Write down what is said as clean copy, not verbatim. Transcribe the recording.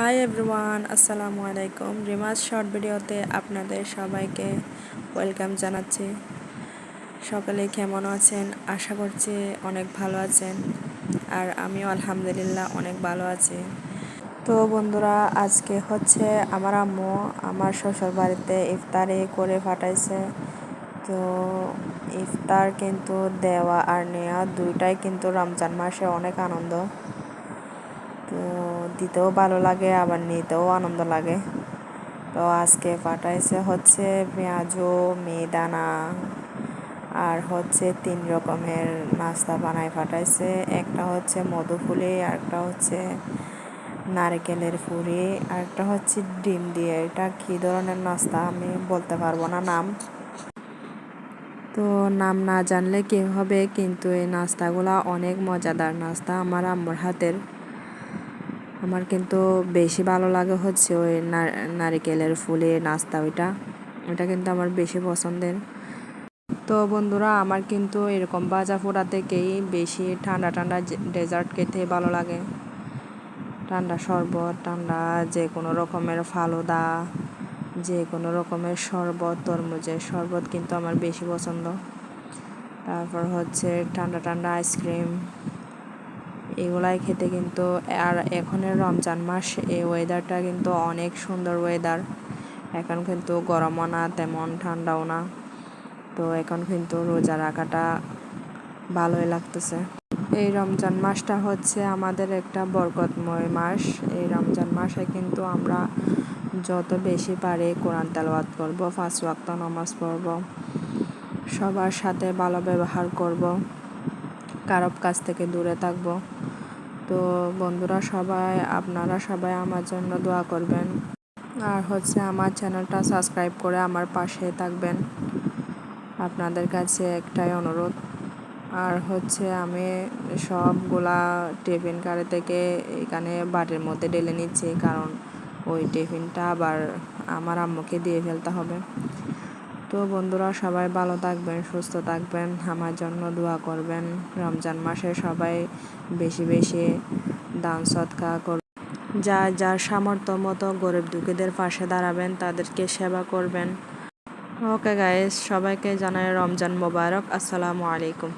Hi everyone, আসসালামু আলাইকুম। রিমাজ short ভিডিওতে আপনাদের সবাইকে ওয়েলকাম জানাচ্ছি। সকালে কেমন আছেন? আশা করছি অনেক ভালো আছেন, আর আমিও আলহামদুলিল্লাহ অনেক ভালো আছি। তো বন্ধুরা, আজকে হচ্ছে আমার আম্মু আমার শ্বশুর বাড়িতে ইফতারি করে পাঠাইছে। তো ইফতার কিন্তু দেওয়া আর নেওয়া দুইটাই কিন্তু রমজান মাসে অনেক আনন্দ। তো দিতেও ভালো লাগে, আবার নিতেও আনন্দ লাগে। তো আজকে পাঠাইছে হচ্ছে পেঁয়াজু, মিহিদানা আর হচ্ছে 3 রকমের নাস্তা বানায় পাঠাইছে। একটা হচ্ছে মধুপুলি, আরেকটা হচ্ছে নারকেলের ফুরি, আরেকটা হচ্ছে ডিম দিয়ে। এটা কী ধরনের নাস্তা আমি বলতে পারবো না নাম। তো নাম না জানলে কী হবে, কিন্তু এই নাস্তাগুলা অনেক মজাদার নাস্তা আমার আম্মুর হাতের। আমার কিন্তু বেশি ভালো লাগে হচ্ছে ওই নারিকেলের ফুলের নাস্তা, ওইটা কিন্তু আমার বেশি পছন্দের। তো বন্ধুরা, আমার কিন্তু এরকম ভাজা পোড়া থেকেই বেশি ঠান্ডা ঠান্ডা ডেজার্ট খেতে ভালো লাগে। ঠান্ডা শরবত, ঠান্ডা যে কোনো রকমের ফালুদা, যে কোনো রকমের শরবত, তরমুজের শরবত কিন্তু আমার বেশি পছন্দ। তারপর হচ্ছে ঠান্ডা ঠান্ডা আইসক্রিম, এগুলাই খেতে কিন্তু। আর এখনের রমজান মাস, এই ওয়েদারটা কিন্তু অনেক সুন্দর ওয়েদার। এখন কিন্তু গরমও না, তেমন ঠান্ডাও না। তো এখন কিন্তু রোজা রাখাটা ভালোই লাগতেছে। এই রমজান মাসটা হচ্ছে আমাদের একটা বরকতময় মাস। এই রমজান মাসে কিন্তু আমরা যত বেশি পারি কোরআন তেলাওয়াত করব, 5 ওয়াক্ত নামাজ পড়ব, সবার সাথে ভালো ব্যবহার করব, কারো কাছ থেকে দূরে থাকব। তো বন্ধুরা, আপনারা সবাই আমার জন্য দোয়া করবেন, আর হচ্ছে আমার চ্যানেলটা সাবস্ক্রাইব করে আমার পাশে থাকবেন। আপনাদের কাছে একটাই অনুরোধ। আর হচ্ছে আমি সবগুলা টিফিন কারি থেকে এখানে বাটির মধ্যে ঢেলে নিচ্ছি, কারণ ওই টিফিনটা আবার আমার আম্মুকে দিয়ে ফেলতে হবে। তো বন্ধুরা, সবাই ভালো থাকবেন, সুস্থ থাকবেন, আমার জন্য দোয়া করবেন। রমজান মাসে সবাই বেশি বেশি দান সদকা করবেন, যার সামর্থ্য মতো গরিব দুঃখীদের পাশে দাঁড়াবেন, তাদেরকে সেবা করবেন। ওকে গাইস, সবাইকে জানাই রমজান মোবারক। আসসালামু আলাইকুম।